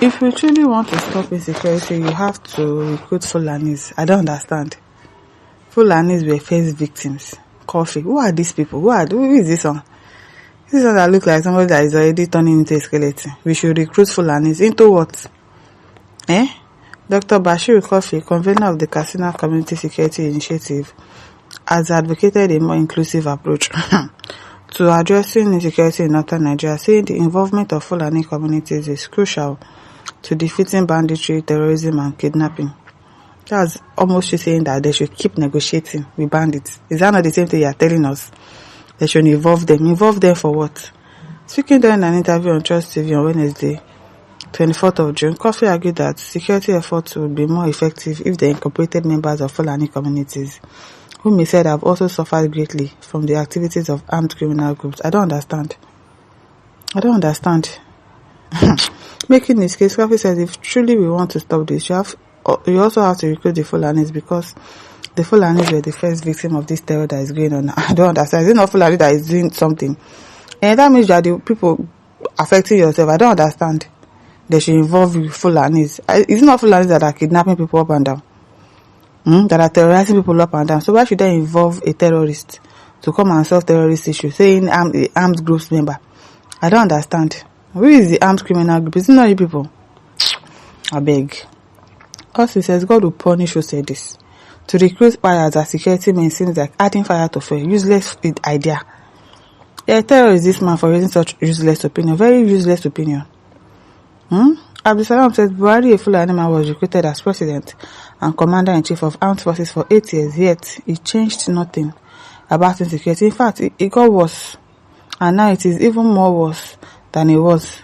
If we truly want to stop insecurity, you have to recruit Fulanis. I don't understand. Fulanis were first victims. Coffee. Who are these people? Who is this one? This one that looks like somebody that is already turning into a skeleton. We should recruit Fulanis. Into what? Dr. Bashir Coffee, convener of the Katsina Community Security Initiative, has advocated a more inclusive approach to addressing insecurity in northern Nigeria, saying the involvement of Fulani communities is crucial to defeating banditry, terrorism, and kidnapping. That's almost saying that they should keep negotiating with bandits. Is that not the same thing you are telling us? They should involve them. Involve them for what? Speaking during an interview on Trust TV on Wednesday, 24th of June, Coffee argued that security efforts would be more effective if they incorporated members of Fulani communities, whom he said have also suffered greatly from the activities of armed criminal groups. I don't understand. Making this case, Coffee says if truly we want to stop this, you also have to recruit the Fulanis, because the Fulanis were the first victim of this terror that is going on. I don't understand. Is it not Fulani that is doing something? And that means you are the people affecting yourself. I don't understand. They should involve Fulanis. Is it not Fulanis that are kidnapping people up and down? That are terrorizing people up and down. So why should they involve a terrorist to come and solve terrorist issues, saying I'm the armed group's member? I don't understand. Who is the armed criminal group? Is it not you people? I beg. Also, he says God will punish who said this. To recruit fires as security men seems like adding fire to fuel. Useless idea. A terrorist, this man, for raising such useless opinion. Very useless opinion. Abdulsalam says Buhari, a Fulani man, was recruited as president and commander-in-chief of armed forces for 8 years, yet he changed nothing about insecurity. In fact, it got worse, and now it is even more worse than it was.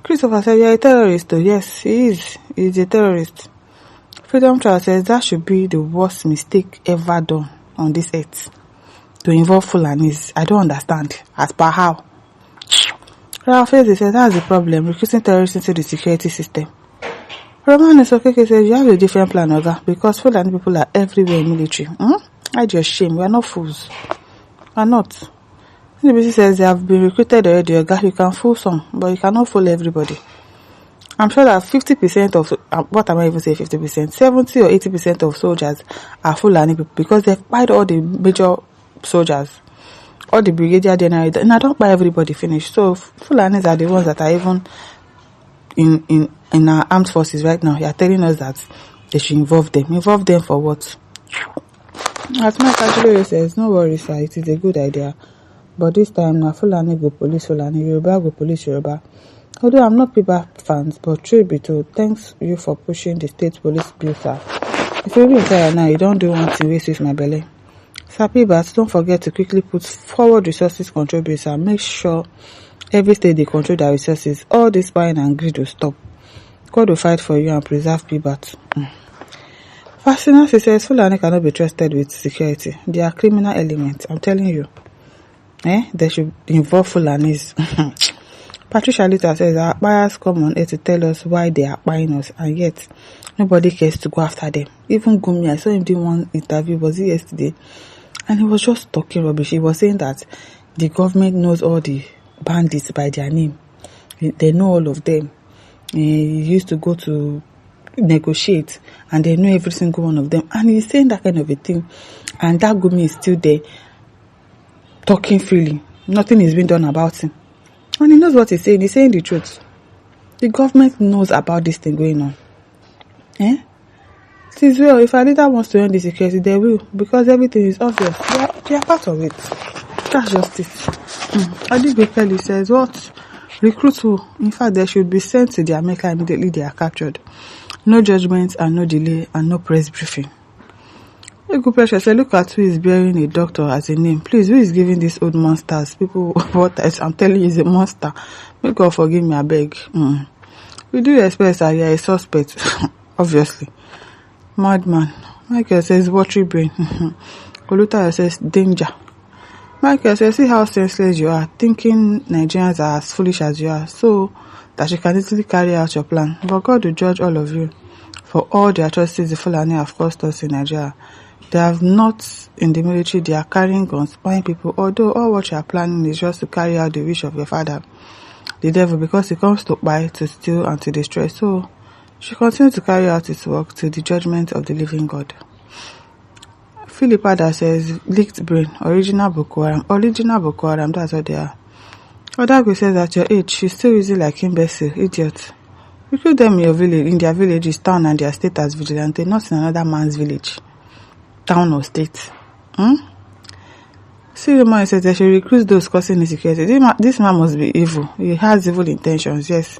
Christopher said, you're a terrorist. Yes, he is. He's a terrorist. Freedom Child says that should be the worst mistake ever done on this earth, to involve Fulanis. I don't understand. As per how? Ralph says that's the problem, recruiting terrorists into the security system. Roman Okeke says you have a different plan, Oga, because Fulani people are everywhere in military. I just shame. We are not fools. We are not. NBC says they have been recruited already, Oga. You can fool some, but you cannot fool everybody. I'm sure that 50% of, what am I even saying 50%? 70 or 80% of soldiers are Fulani people, because they've fired all the major soldiers. All the brigadier general, and I don't buy everybody finish. So Fulanis are the ones that are even in our armed forces right now. You are telling us that they should involve them. Involve them for what? As Mike actually says, no worries, sir. It is a good idea, but this time now Fulani go police Fulani, Yoruba go police Yoruba. Although I'm not people fans, but truth be told, thanks you for pushing the state police bill, sir. If you be tired now, you don't do one thing, waste my belly. Sappy, but don't forget to quickly put forward resources control bills and make sure every state they control their resources. All this buying and greed will stop. God will fight for you and preserve people. Fascination says Fulani cannot be trusted with security. They are criminal elements. I'm telling you. They should involve Fulanis. Patricia Lita says our buyers come on air to tell us why they are buying us, and yet nobody cares to go after them. Even Gumi, I saw him doing one interview, was it yesterday? And he was just talking rubbish. He was saying that the government knows all the bandits by their name. They know all of them. He used to go to negotiate and they know every single one of them. And he's saying that kind of a thing. And that Gumi is still there talking freely. Nothing is being done about him. And he knows what he's saying. He's saying the truth. The government knows about this thing going on. Since well, if a leader wants to end the security, they will, because everything is obvious. They are part of it. That's just it. Adigbe Kelly says, what? Recruits who? In fact, they should be sent to their maker immediately they are captured. No judgment and no delay and no press briefing. A good pressure said, look at who is bearing a doctor as a name. Please, who is giving these old monsters? People, what I'm telling you is a monster. May God forgive me, I beg. We do expect that you are a suspect, obviously. Madman. Michael says, watery brain. Oluta says, danger. Michael says, see how senseless you are, thinking Nigerians are as foolish as you are, so that you can easily carry out your plan. But God will judge all of you for all the atrocities the Fulani have caused us in Nigeria. They have not in the military, they are carrying guns, spying people, although all what you are planning is just to carry out the wish of your father. the devil, because he comes to buy, to steal, and to destroy. So she continued to carry out his work to the judgment of the living God. Philippa that says leaked brain, original Boko Haram, that's what they are. Other girl says at your age, she's still easy like imbecile, idiot. Recruit them in your village, in their villages, town, and their state as vigilante, not in another man's village, town or state. See, the man says they should recruit those causing insecurity. This man must be evil. He has evil intentions, yes.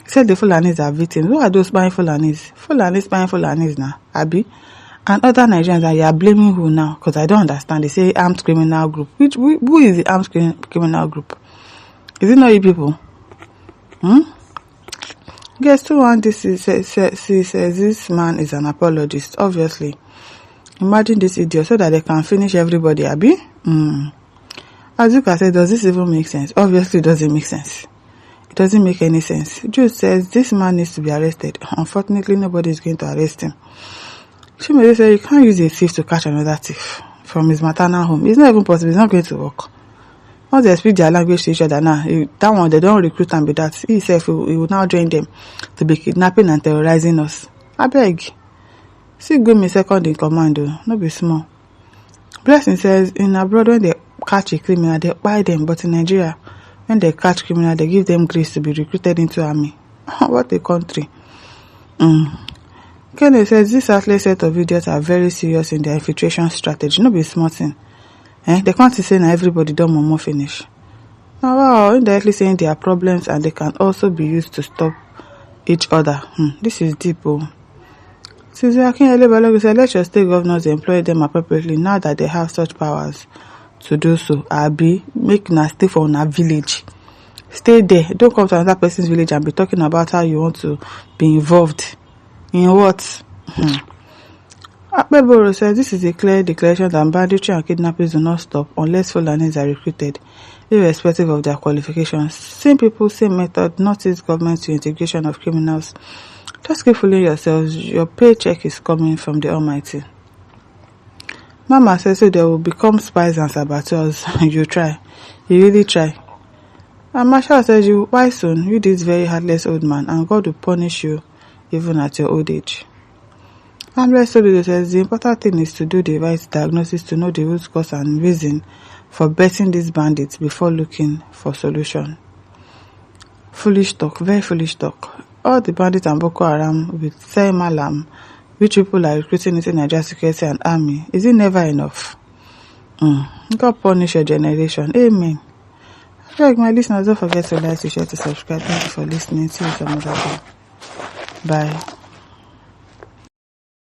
He said the Fulanis are victims. Who are those spying Fulanis? Fulanis spying Fulanis now, Abi? And other Nigerians, and you are blaming who now? Because I don't understand. They say armed criminal group. Who is the armed criminal group? Is it not you people? Guess who want this? He says this man is an apologist, obviously. Imagine this idiot so that they can finish everybody, Abi? As you can say, does this even make sense? Obviously, it doesn't make sense. It doesn't make any sense. Jude says this man needs to be arrested. Unfortunately, nobody is going to arrest him. Chimere said you can't use a thief to catch another thief from his maternal home. It's not even possible. It's not going to work. Once they speak their language to each other now, that one, they don't recruit and be that. He himself, he will now join them to be kidnapping and terrorizing us. I beg. See, give me second in command, though. No be small. Blessing says, in abroad, when they catch a criminal, they buy them. But in Nigeria, when they catch criminal, they give them grace to be recruited into army. What a country. Kenneth says, this outlet set of idiots are very serious in their infiltration strategy. No be small thing. They can't say now everybody don't more finish. Now, wow, indirectly saying there are problems and they can also be used to stop each other. This is deep, oh. Since Akinele Balogun said, let your state governors employ them appropriately now that they have such powers to do so. Abi, make na stay for una village. Stay there. Don't come to another person's village and be talking about how you want to be involved. In what? Akpeboro says this is a clear declaration that banditry and kidnapping do not stop unless Fulanis are recruited, irrespective of their qualifications. Same people, same method, not its government to integration of criminals. Just keep fooling yourselves. Your paycheck is coming from the Almighty. Mama says so they will become spies and saboteurs. You try. You really try. And Marshall says why soon? You this very heartless old man and God will punish you even at your old age. Ambles Solido says the important thing is to do the right diagnosis to know the root cause and reason for betting these bandits before looking for solution. Foolish talk, very foolish talk. All the bandits and Boko Haram with same alarm, which people are recruiting into Nigeria security and army, is it never enough? God punish your generation. Amen. Like my listeners, don't forget to like, to share, to subscribe. Thank you for listening. See you some other day. Bye.